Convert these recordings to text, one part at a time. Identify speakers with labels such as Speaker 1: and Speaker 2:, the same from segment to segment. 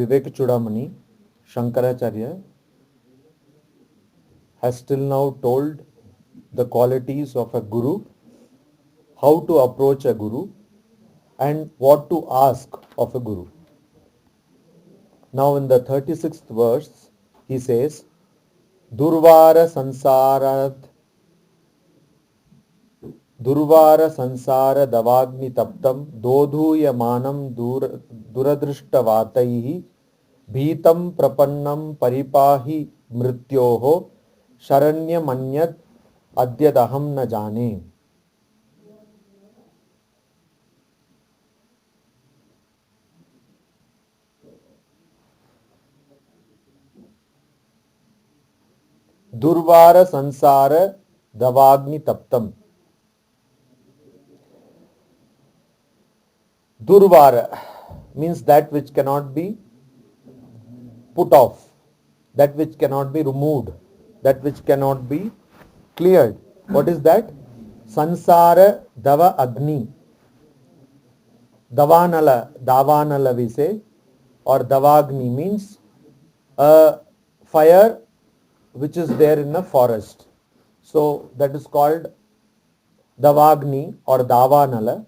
Speaker 1: Vivekachudamani, Shankaracharya, has till now told the qualities of a guru, how to approach a guru, and what to ask of a guru. Now in the 36th verse, he says, Durvara sansara davagni taptam dodhuya manam duradrishtavatai bhitam prapannam paripahi mrityoho sharanya manyat adyadaham na jane. Durvara sansara davagni taptam. Durvara means that which cannot be put off, that which cannot be removed, that which cannot be cleared. What is that? Sansara dava agni. Davanala we say, or davagni means a fire which is there in a forest. So that is called davagni or davanala.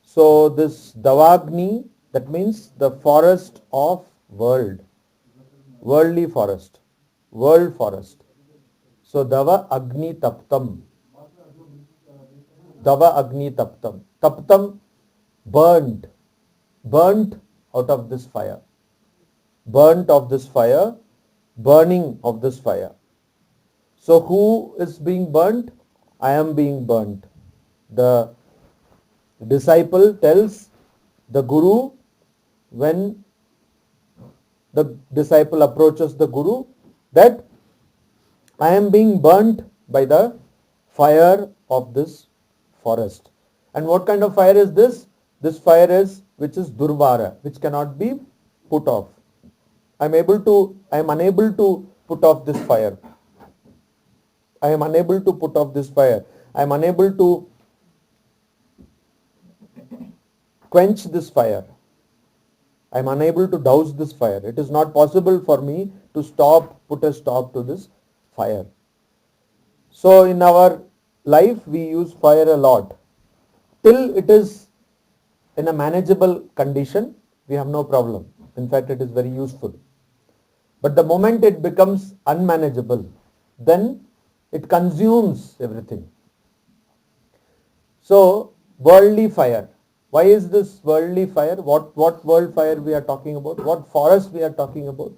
Speaker 1: So this davagni, that means the forest of world, worldly forest, world forest. So dava agni taptam, taptam, burnt out of this fire, burning of this fire. So who is being burnt? I am being burnt. The disciple tells the guru, when the disciple approaches the guru, that I am being burnt by the fire of this forest. And what kind of fire is this? This fire is, which is durvara, which cannot be put off. I am unable to put off this fire. I am unable to put off this fire. I am unable to quench this fire. I am unable to douse this fire. It is not possible for me to put a stop to this fire. So in our life we use fire a lot. Till it is in a manageable condition, we have no problem. In fact, it is very useful. But the moment it becomes unmanageable, then it consumes everything. So worldly fire. Why is this worldly fire? What world fire we are talking about? What forest we are talking about?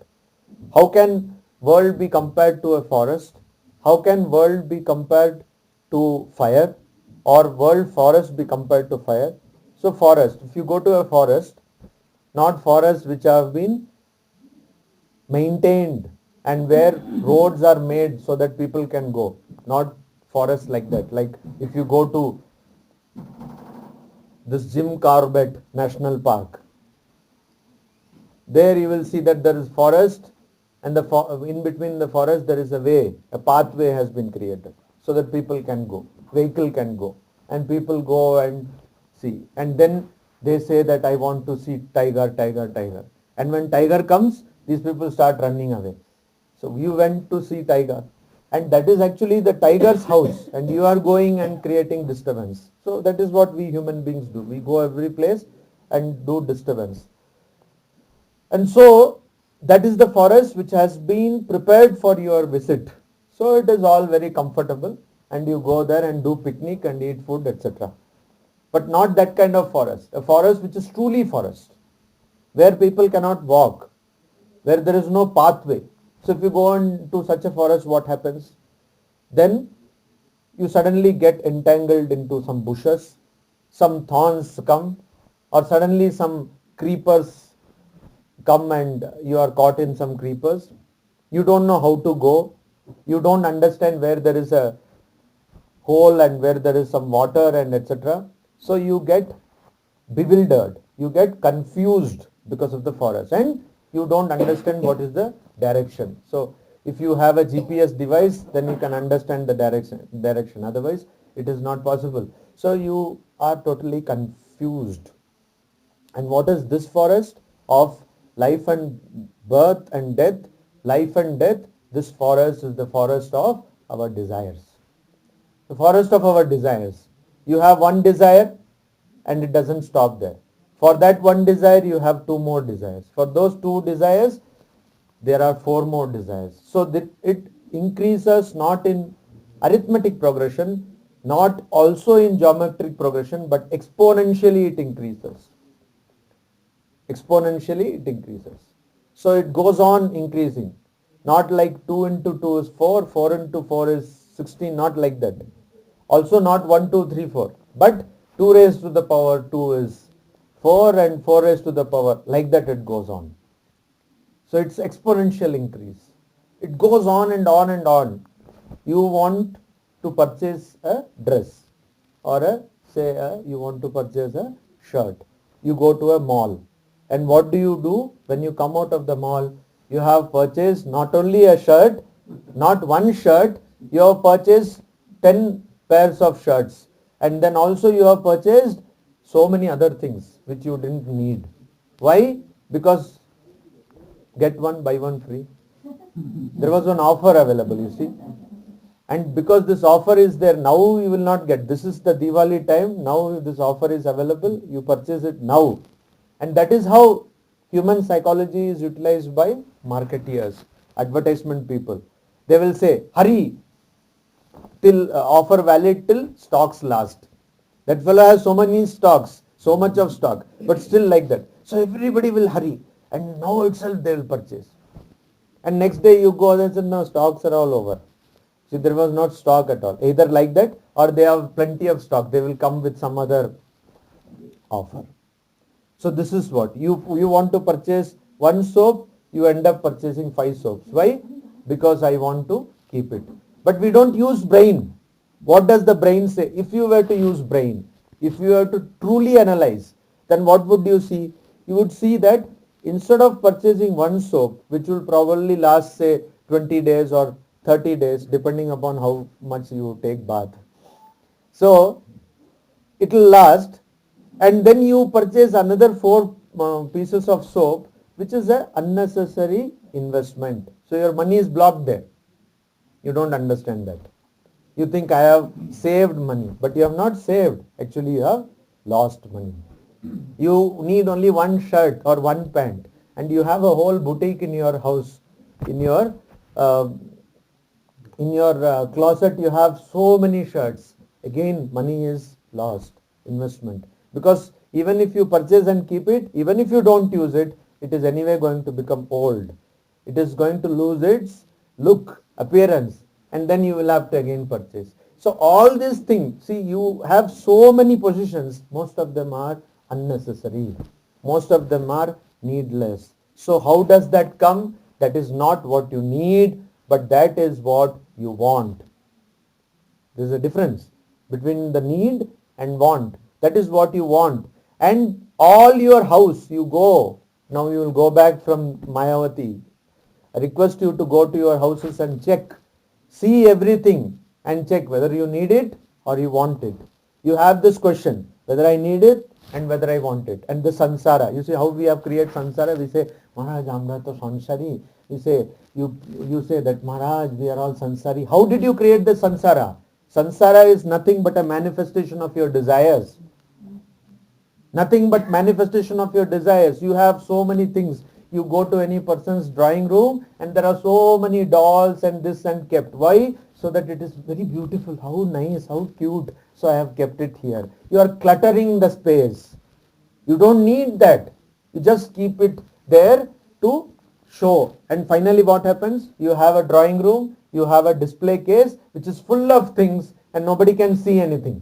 Speaker 1: How can world be compared to a forest? How can world be compared to fire? Or world forest be compared to fire? So forest, if you go to a forest, not forests which have been maintained and where roads are made so that people can go, not forests like that. Like if you go to this Jim Corbett National Park, there you will see that there is forest, and in between the forest there is a way, a pathway has been created so that people can go, vehicle can go, and people go and see. And then they say that I want to see tiger. And when tiger comes, these people start running away. So you went to see tiger, and that is actually the tiger's house, and you are going and creating disturbance. So that is what we human beings do. We go every place and do disturbance. And so that is the forest which has been prepared for your visit. So it is all very comfortable, and you go there and do picnic and eat food, etc. But not that kind of forest. A forest which is truly forest, where people cannot walk, where there is no pathway. So if you go into such a forest, what happens? Then you suddenly get entangled into some bushes, some thorns come, or suddenly some creepers come and you are caught in some creepers. You don't know how to go. You don't understand where there is a hole and where there is some water and etc. So you get bewildered, you get confused because of the forest, and you don't understand what is the direction. So if you have a GPS device, then you can understand the direction. Otherwise, it is not possible. So you are totally confused. And what is this forest? Of life and birth and death, life and death, this forest is the forest of our desires. The forest of our desires. You have one desire and it doesn't stop there. For that one desire, you have two more desires. For those two desires, there are four more desires. So that it increases not in arithmetic progression, not also in geometric progression, but exponentially it increases. Exponentially it increases. So it goes on increasing. Not like 2 into 2 is 4, 4 into 4 is 16, not like that. Also not 1, 2, 3, 4. But 2 raised to the power 2 is 4 and 4 raised to the power, like that it goes on. So it's exponential increase. It goes on and on and on. You want to purchase a dress or you want to purchase a shirt. You go to a mall. And what do? When you come out of the mall, you have purchased not only a shirt, not one shirt, you have purchased 10 pairs of shirts. And then also you have purchased so many other things which you didn't need. Why? Because get one, buy one free. There was an offer available, you see. And because this offer is there, now you will not get. This is the Diwali time, now this offer is available, you purchase it now. And that is how human psychology is utilized by marketeers, advertisement people. They will say, hurry, till offer valid till stocks last. That fellow has so many stocks, so much of stock, but still like that. So everybody will hurry and now itself they will purchase. And next day you go and say, no, stocks are all over. See, there was not stock at all. Either like that or they have plenty of stock. They will come with some other offer. So this is what you want to purchase one soap, you end up purchasing 5 soaps. Why? Because I want to keep it. But we don't use brain. What does the brain say? If you were to use brain, if you were to truly analyze, then what would you see? You would see that instead of purchasing one soap, which will probably last say 20 days or 30 days, depending upon how much you take bath. So it will last, and then you purchase another 4 pieces of soap, which is an unnecessary investment. So your money is blocked there. You don't understand that. You think I have saved money, but you have not saved. Actually you have lost money. You need only one shirt or one pant and you have a whole boutique in your house. In your closet you have so many shirts. Again, money is lost, investment. Because even if you purchase and keep it, even if you don't use it, it is anyway going to become old. It is going to lose its look, appearance, and then you will have to again purchase. So all these things, see, you have so many positions, most of them are unnecessary. Most of them are needless. So how does that come? That is not what you need, but that is what you want. There is a difference between the need and want. That is what you want. And all your house, you go. Now you will go back from Mayavati. I request you to go to your houses and check. See everything and check whether you need it or you want it. You have this question, whether I need it and whether I want it. And the sansara, you see how we have created sansara. We say, Maharaj, amra to sansari. We say, you say that, Maharaj, we are all sansari. How did you create the sansara? Sansara is nothing but a manifestation of your desires. Nothing but manifestation of your desires. You have so many things. You go to any person's drawing room and there are so many dolls and this and kept. Why? So that it is very beautiful. How nice, how cute. So I have kept it here. You are cluttering the space. You don't need that. You just keep it there to show. And finally what happens? You have a drawing room, you have a display case which is full of things and nobody can see anything.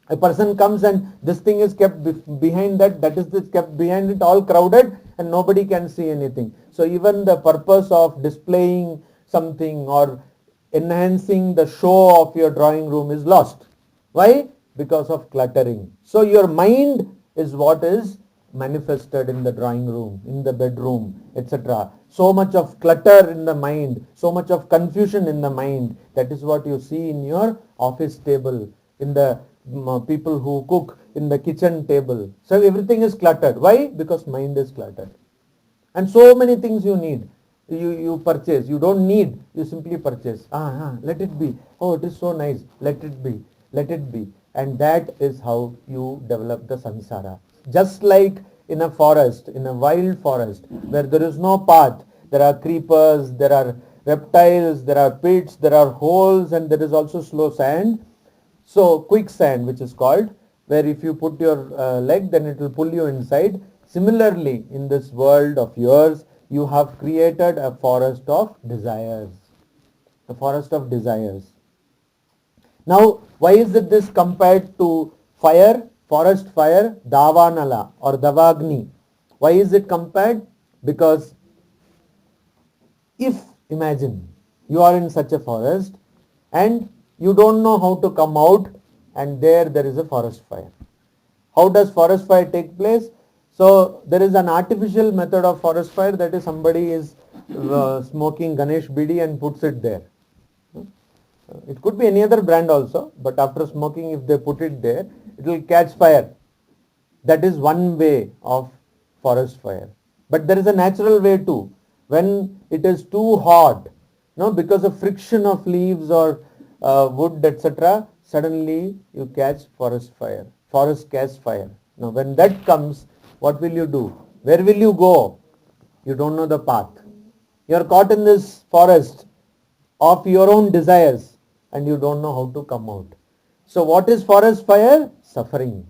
Speaker 1: A person comes and this thing is kept behind that, that is kept behind it, all crowded and nobody can see anything. So even the purpose of displaying something or enhancing the show of your drawing room is lost. Why? Because of cluttering. So your mind is what is manifested in the drawing room, in the bedroom, etc. So much of clutter in the mind, so much of confusion in the mind. That is what you see in your office table, in the people who cook, in the kitchen table. So everything is cluttered. Why? Because mind is cluttered. And so many things you need. You purchase. You don't need. You simply purchase. Let it be. Oh, it is so nice. Let it be. Let it be. And that is how you develop the samsara. Just like in a forest, in a wild forest, where there is no path, there are creepers, there are reptiles, there are pits, there are holes, and there is also slow sand. So quicksand, which is called, where if you put your leg, then it will pull you inside. Similarly, in this world of yours, you have created a forest of desires. A forest of desires. Now, why is it this compared to fire, forest fire, Davanala or Davagni? Why is it compared? Because if, imagine, you are in such a forest and you don't know how to come out, and there is a forest fire. How does forest fire take place? So there is an artificial method of forest fire, that is, somebody is smoking Ganesh Bidi and puts it there. It could be any other brand also, but after smoking, if they put it there, it will catch fire. That is one way of forest fire. But there is a natural way too. When it is too hot, because of friction of leaves or wood, etc., suddenly you catch forest fire. Forest catch fire. Now when that comes, what will you do? Where will you go? You don't know the path. You are caught in this forest of your own desires and you don't know how to come out. So what is forest fire? Suffering.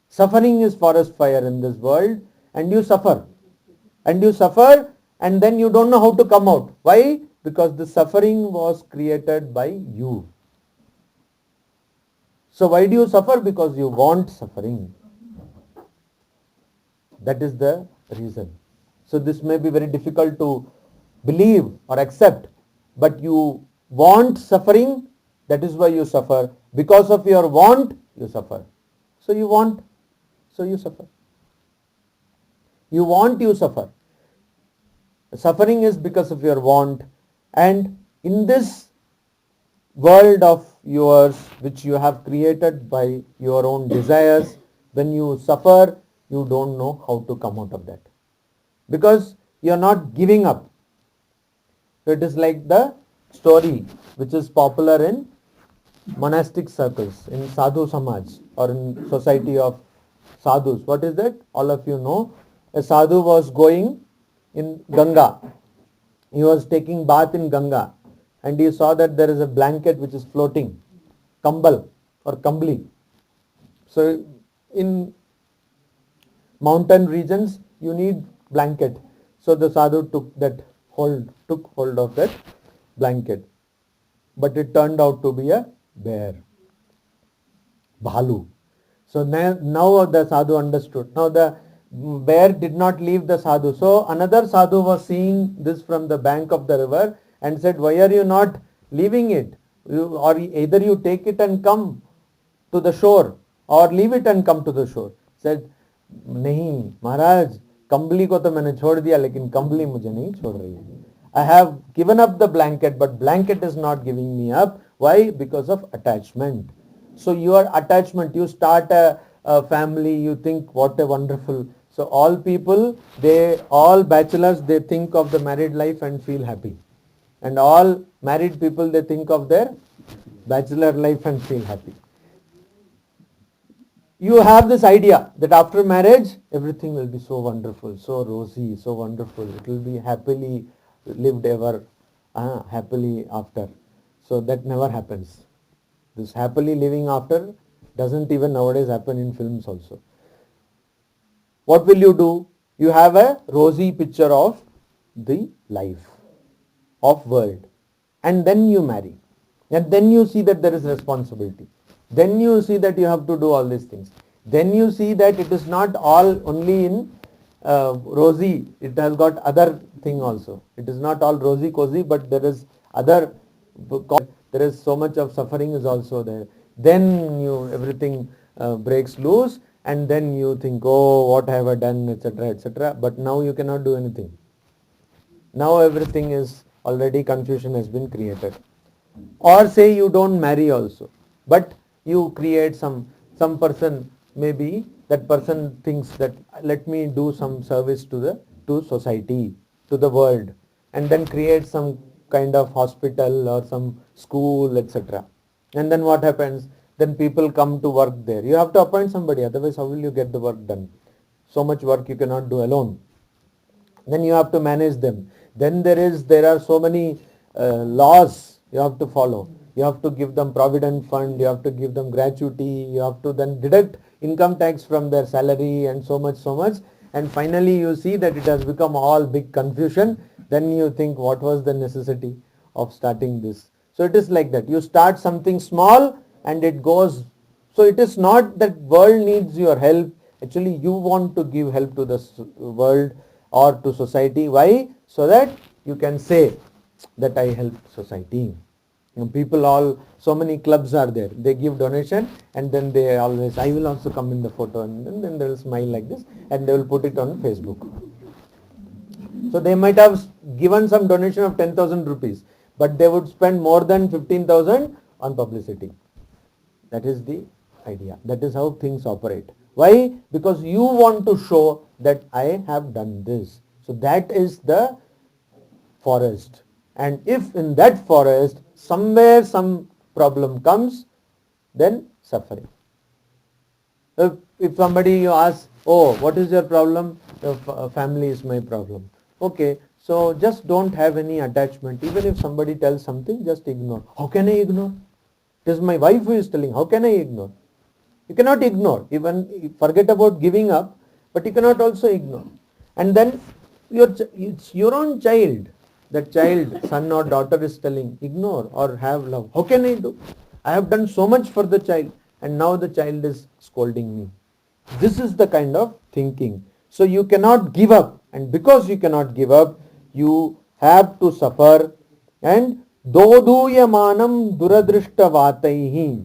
Speaker 1: Suffering is forest fire in this world, and you suffer. And you suffer, and then you don't know how to come out. Why? Because the suffering was created by you. So why do you suffer? Because you want suffering. That is the reason. So this may be very difficult to believe or accept, but you want suffering, that is why you suffer. Because of your want, you suffer. So you want, so you suffer. You want, you suffer. Suffering is because of your want, and in this world of yours which you have created by your own desires, when you suffer, you don't know how to come out of that, because you are not giving up. So it is like the story which is popular in monastic circles, in sadhu samaj or in society of sadhus. What is that? All of you know. A sadhu was going in Ganga. He was taking bath in Ganga, and he saw that there is a blanket which is floating, kambal or kambli. So in mountain regions you need blanket. So the sadhu took hold of that blanket, but it turned out to be a bear, bhalu. So now the sadhu understood. Now the bear did not leave the sadhu. So another sadhu was seeing this from the bank of the river and said, why are you not leaving it? Or either you take it and come to the shore, or leave it and come to the shore. Said, नहीं महाराज, कंबली को तो मैंने छोड़ दिया, लेकिन कंबली मुझे नहीं छोड़ रही है. I have given up the blanket, but blanket is not giving me up. Why? Because of attachment. So your attachment, you start a family, you think what a wonderful. So all people, all bachelors, they think of the married life and feel happy. And all married people, they think of their bachelor life and feel happy. You have this idea that after marriage, everything will be so wonderful, so rosy, so wonderful. It will be happily lived ever, happily after. So that never happens. This happily living after doesn't even nowadays happen in films also. What will you do? You have a rosy picture of the life, of world, and then you marry. And then you see that there is responsibility. Then you see that you have to do all these things. Then you see that it is not all only in rosy. It has got other thing also. It is not all rosy cozy, but there is other. There is so much of suffering is also there. Then everything breaks loose, and then you think, oh, what have I done, etc., etc. But now you cannot do anything. Now everything is already, confusion has been created. Or say you don't marry also, but you create some person, maybe that person thinks that let me do some service to the to society, to the world, and then create some kind of hospital or some school, etc. And then what happens? Then people come to work there. You have to appoint somebody, otherwise how will you get the work done? So much work you cannot do alone. Then you have to manage them. Then there are so many laws you have to follow. You have to give them provident fund, you have to give them gratuity, you have to then deduct income tax from their salary, and so much, and finally you see that it has become all big confusion. Then you think, what was the necessity of starting this? So it is like that. You start something small and it goes. So it is not that world needs your help. Actually you want to give help to the world or to society. Why? So that you can say that I help society. People all, so many clubs are there. They give donation and then they always, I will also come in the photo, and then they will smile like this and they will put it on Facebook. So they might have given some donation of 10,000 rupees, but they would spend more than 15,000 on publicity. That is the idea. That is how things operate. Why? Because you want to show that I have done this. So that is the forest. And if in that forest somewhere some problem comes, then suffering. If somebody you ask, oh, what is your problem? Family is my problem. Okay, so just don't have any attachment. Even if somebody tells something, just ignore. How can I ignore? It is my wife who is telling. How can I ignore? You cannot ignore. Even forget about giving up, but you cannot also ignore. And then it's your own child. That child, son or daughter is telling, ignore or have love. How can I do? I have done so much for the child and now the child is scolding me. This is the kind of thinking. So you cannot give up, and because you cannot give up, you have to suffer. And doduyamanam duradrishtavataihi.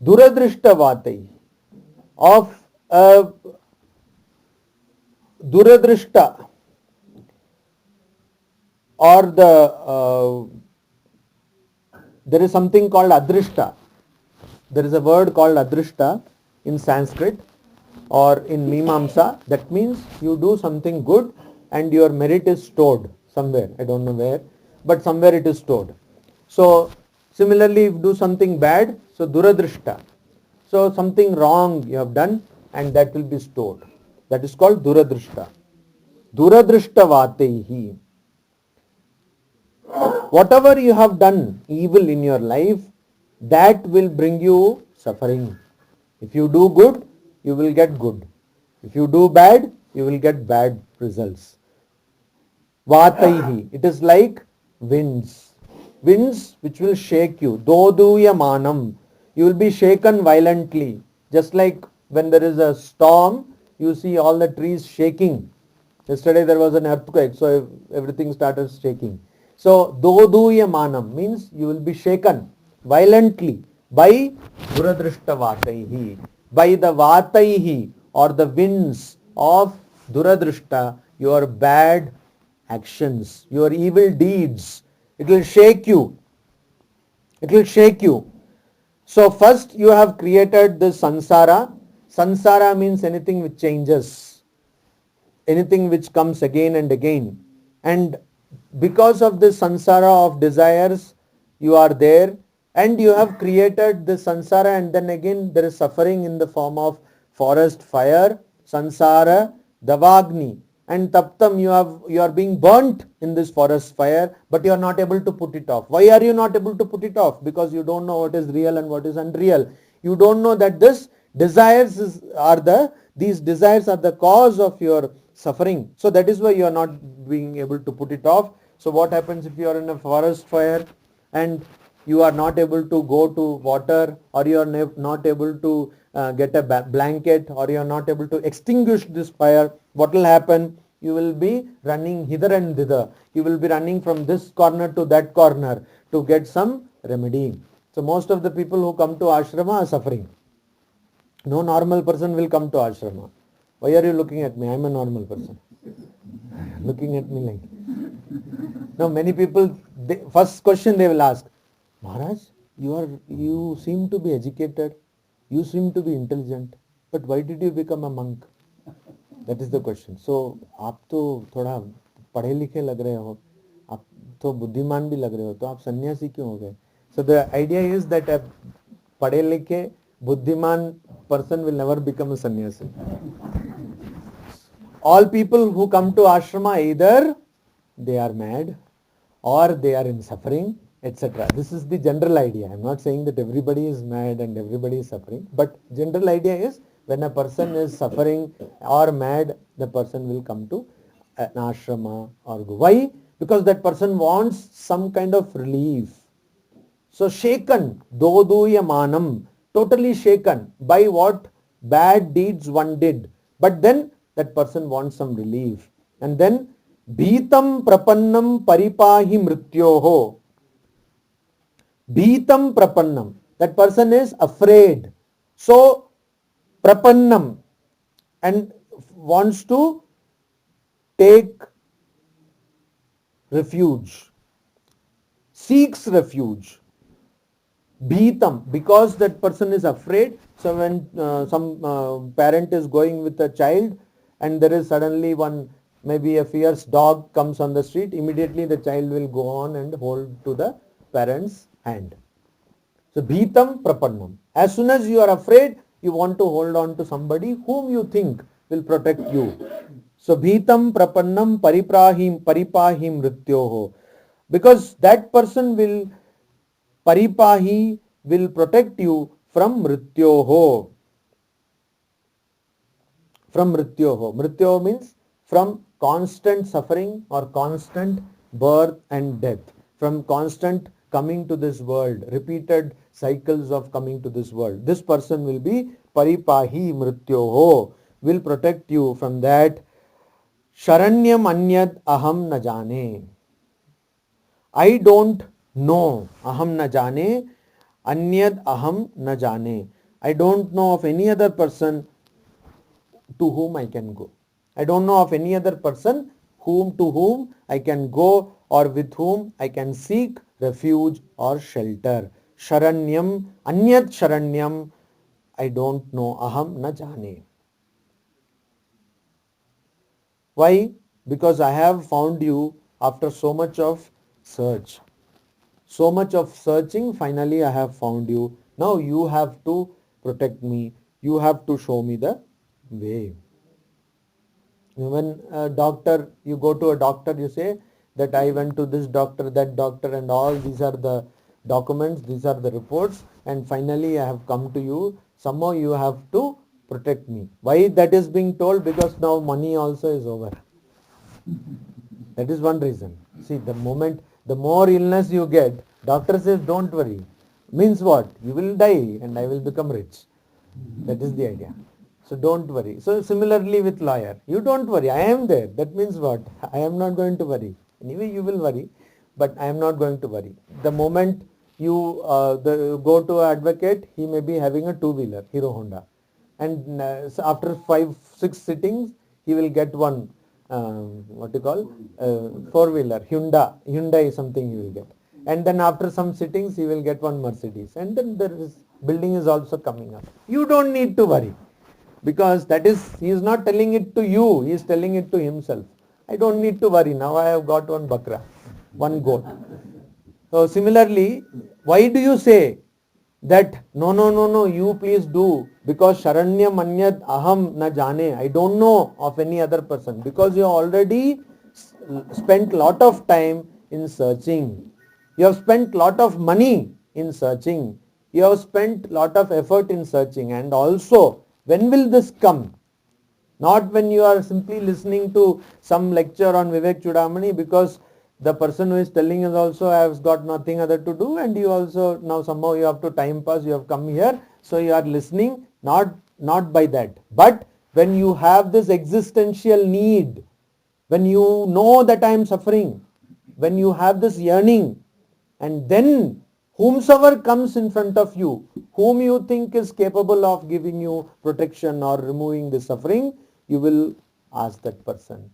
Speaker 1: Duradrishtavataihi. Of duradrishta, or there is something called adrishta. There is a word called adrishta in Sanskrit or in Mimamsa. That means you do something good and your merit is stored somewhere. I don't know where, but somewhere it is stored. So similarly, if you do something bad, so duradrishta. So something wrong you have done and that will be stored. That is called duradrishta. Duradrishtavatehi. Whatever you have done evil in your life, that will bring you suffering. If you do good, you will get good. If you do bad, you will get bad results. Vataihi. It is like winds. Winds which will shake you. Doduyamanam. You will be shaken violently. Just like when there is a storm, you see all the trees shaking. Yesterday there was an earthquake, so everything started shaking. So doduyamanam means you will be shaken violently by duradrishtavataihi, by the vataihi or the winds of duradrishta, your bad actions, your evil deeds. It will shake you. It will shake you. So first you have created this sansara. Sansara means anything which changes, anything which comes again and again. And because of this sansara of desires, you are there and you have created this sansara, and then again there is suffering in the form of forest fire, sansara, davagni, and taptam. You are being burnt in this forest fire, but you are not able to put it off. Why are you not able to put it off? Because you don't know what is real and what is unreal. You don't know that these desires are the cause of your suffering. So that is why you are not being able to put it off. So what happens if you are in a forest fire and you are not able to go to water, or you are not able to get a blanket, or you are not able to extinguish this fire? What will happen? You will be running hither and thither. You will be running from this corner to that corner to get some remedy. So most of the people who come to ashrama are suffering. No normal person will come to ashrama. Why are you looking at me? I am a normal person. Looking at me like. Now many people, first question they will ask, Maharaj, you seem to be educated, you seem to be intelligent, but why did you become a monk? That is the question. So आप तो थोड़ा पढ़े लिखे लग रहे हो, आप तो बुद्धिमान भी लग रहे हो, तो आप सन्यासी क्यों हो गए? So the idea is that a पढ़े लिखे बुद्धिमान person will never become a sannyasi. All people who come to ashrama, either they are mad or they are in suffering, etc. This is the general idea. I am not saying that everybody is mad and everybody is suffering, but general idea is when a person is suffering or mad, the person will come to an ashrama or go. Why? Because that person wants some kind of relief. So shaken, doduyamanam, totally shaken by what bad deeds one did. But then that person wants some relief. And then bhitam prapannam paripahi mrityoho. Bhitam prapannam. That person is afraid. So prapannam and wants to take refuge, seeks refuge. Bhitam, because that person is afraid. So when some parent is going with a child and there is suddenly one, maybe a fierce dog comes on the street, immediately the child will go on and hold to the parent's hand. So bhitam prapannam. As soon as you are afraid, you want to hold on to somebody whom you think will protect you. So bhitam prapannam pariprahim paripahim mrityoho. Because that person will paripahi, will protect you from mrityoho. From mrityoho. Mrityoho means from constant suffering or constant birth and death. From constant coming to this world, repeated cycles of coming to this world. This person will be paripahi mrityoho, will protect you from that. Sharanyam anyad aham na jane. I don't know. Aham na jane. Anyad aham na jane. I don't know of any other person to whom I can go. I don't know of any other person to whom I can go or with whom I can seek refuge or shelter. Sharanyam, anyat sharanyam, I don't know. Aham na jane. Why? Because I have found you after so much of search. So much of searching, finally I have found you. Now you have to protect me. You have to show me the way. When a doctor, you go to a doctor, you say that I went to this doctor, that doctor, and all these are the documents, these are the reports, and finally I have come to you. Somehow you have to protect me. Why that is being told? Because now money also is over. That is one reason. See, the more illness you get, doctor says don't worry. Means what? You will die and I will become rich. That is the idea. So don't worry. So similarly with lawyer, you don't worry, I am there. That means what? I am not going to worry. Anyway, you will worry, but I am not going to worry. The moment you go to an advocate, he may be having a two-wheeler, Hero Honda. And so after 5-6 sittings, he will get one, four-wheeler, Hyundai something he will get. And then after some sittings, he will get one Mercedes. And then there is building is also coming up. You don't need to worry. Because he is not telling it to you, he is telling it to himself. I don't need to worry, now I have got one bakra, one goat. So similarly, why do you say that no, you please do, because Sharanya Manyad Aham na jane, I don't know of any other person, because you already spent lot of time in searching. You have spent lot of money in searching. You have spent lot of effort in searching, and also when will this come? Not when you are simply listening to some lecture on Vivekachudamani, because the person who is telling us also has got nothing other to do, and you also now somehow you have to time pass, you have come here, so you are listening, not by that. But when you have this existential need, when you know that I am suffering, when you have this yearning, and then whomsoever comes in front of you, whom you think is capable of giving you protection or removing the suffering, you will ask that person.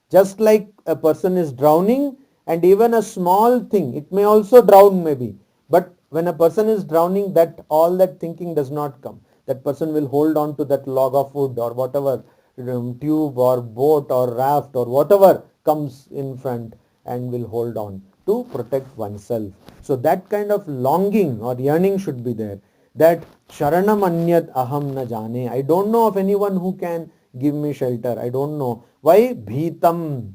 Speaker 1: Just like a person is drowning, and even a small thing, it may also drown maybe, but when a person is drowning, that all that thinking does not come. That person will hold on to that log of wood or whatever tube or boat or raft or whatever comes in front and will hold on to protect oneself. So that kind of longing or yearning should be there, that Sharanam Anyat Aham Na Jane. I don't know of anyone who can give me shelter. I don't know. Why? Bhitam.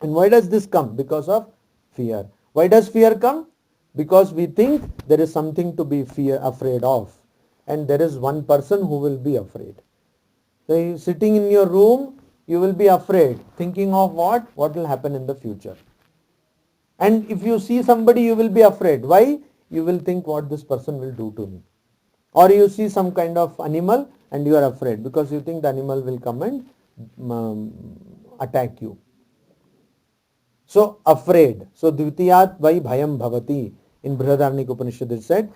Speaker 1: And why does this come? Because of fear. Why does fear come? Because we think there is something to be afraid of, and there is one person who will be afraid. So sitting in your room, you will be afraid, thinking of what? What will happen in the future. And if you see somebody, you will be afraid. Why? You will think what this person will do to me. Or you see some kind of animal and you are afraid because you think the animal will come and attack you. So afraid. So dvitiyat vai bhayam bhavati. In Brihadaranyaka Upanishad it said,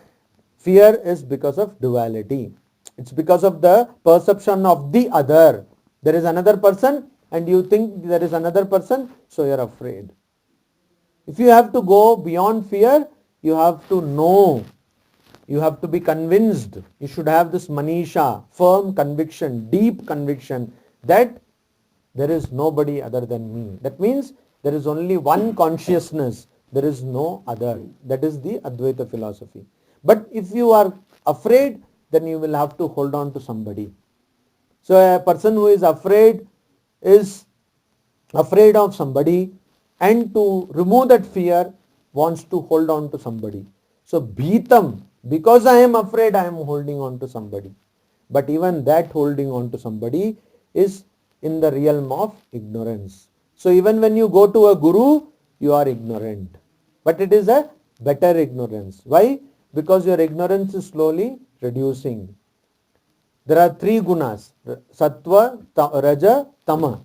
Speaker 1: fear is because of duality. It's because of the perception of the other. There is another person and you think there is another person, so you are afraid. If you have to go beyond fear, you have to know, you have to be convinced. You should have this manisha, firm conviction, deep conviction that there is nobody other than me. That means there is only one consciousness, there is no other. That is the Advaita philosophy. But if you are afraid, then you will have to hold on to somebody. So a person who is afraid of somebody, and to remove that fear wants to hold on to somebody. So bhitam, because I am afraid, I am holding on to somebody. But even that holding on to somebody is in the realm of ignorance. So even when you go to a guru, you are ignorant. But it is a better ignorance. Why? Because your ignorance is slowly reducing. There are three gunas, sattva, raja, tama.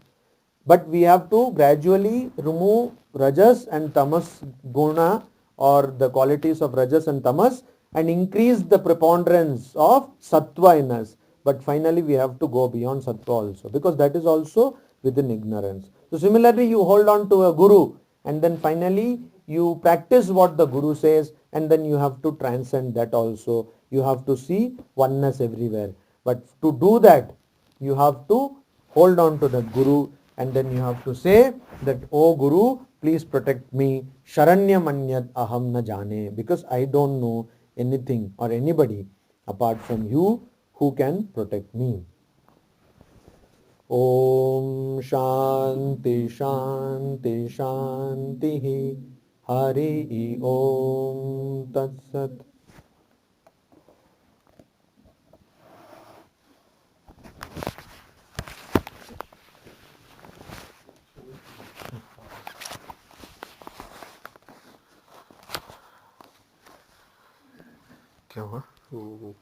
Speaker 1: But we have to gradually remove rajas and tamas guna, or the qualities of rajas and tamas, and increase the preponderance of sattva in us. But finally we have to go beyond sattva also, because that is also within ignorance. So similarly, you hold on to a guru and then finally you practice what the guru says, and then you have to transcend that also. You have to see oneness everywhere. But to do that, you have to hold on to the guru, and then you have to say that, oh Guru, please protect me. Sharanya manyat aham na jane, because I don't know anything or anybody apart from you who can protect me. Om Shanti Shanti Shanti Hari Om Tat Sat.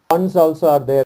Speaker 1: Ponds also are there.